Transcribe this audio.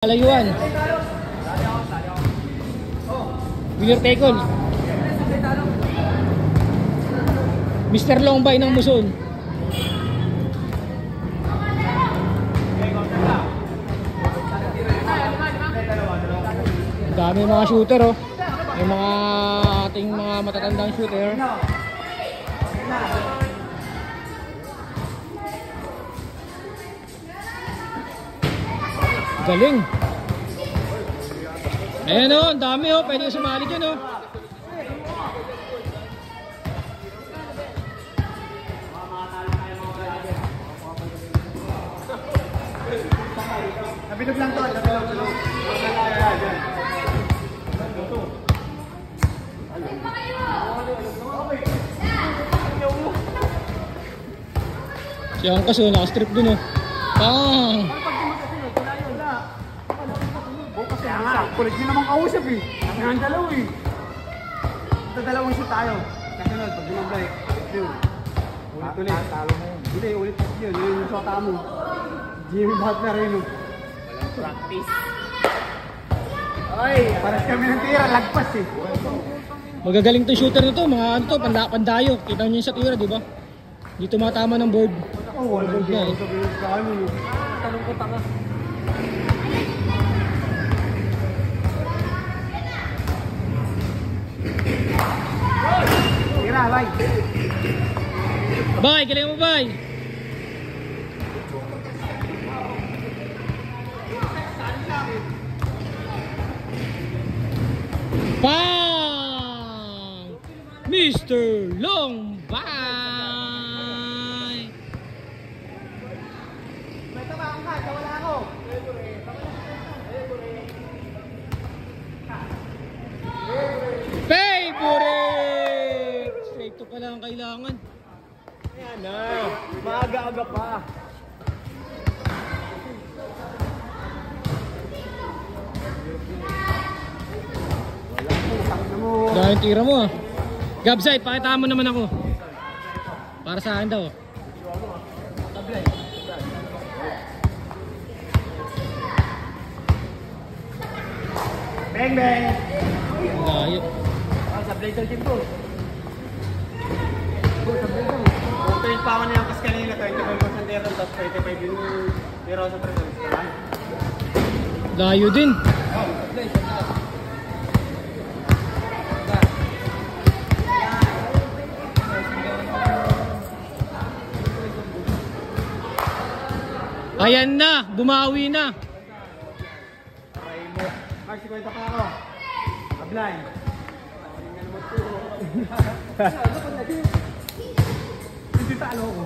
Kalayuan. Winner Tekol. Mr. Longbay ng Muson. Dami mga shooter oh. Yung mga ating mga matatandang shooter. Galing. Ayan o, ang dami o. Pwede sumali dyan o. Nabilog lang to, nabilog. Si Angkas o, nakastrip dun o. Pang! Kulit nyo namang kausap eh. Ang dalaw eh. Ito dalawang shoot tayo. Kasunod, pag binablay. Yun. Ulit. Talo mo yun. Hindi, ulit yun. Yun yung sota mo. Jimmy Butler yun. Walang practice. Ay, paras kami ng tira. Lagpas eh. Magagaling tong shooter na to. Mga ano to, pandayo. Kita nyo yung sa tira, di ba? Hindi tumatama ng board. Oo, walang na eh. Tanong ko tanga. Tira, bay. Bay, galing mo bay. Pang! Mr. Longbay. May tamaan ka, wala ako. Favorite! Straight to pala ang kailangan. Ayan na. Maaga-aga pa. Dahil tira mo ah. Gabside, pakita mo naman ako. Para sa akin daw. Bang bang. Layo. Sa Blazer team to. Ito yung paman niya kasi kanina 25% tira tapos 25 yung tira sa presence. Layo din. Ayan na, bumawi na. Mark, 50 pa ako. Ablay. Hindi talo ko.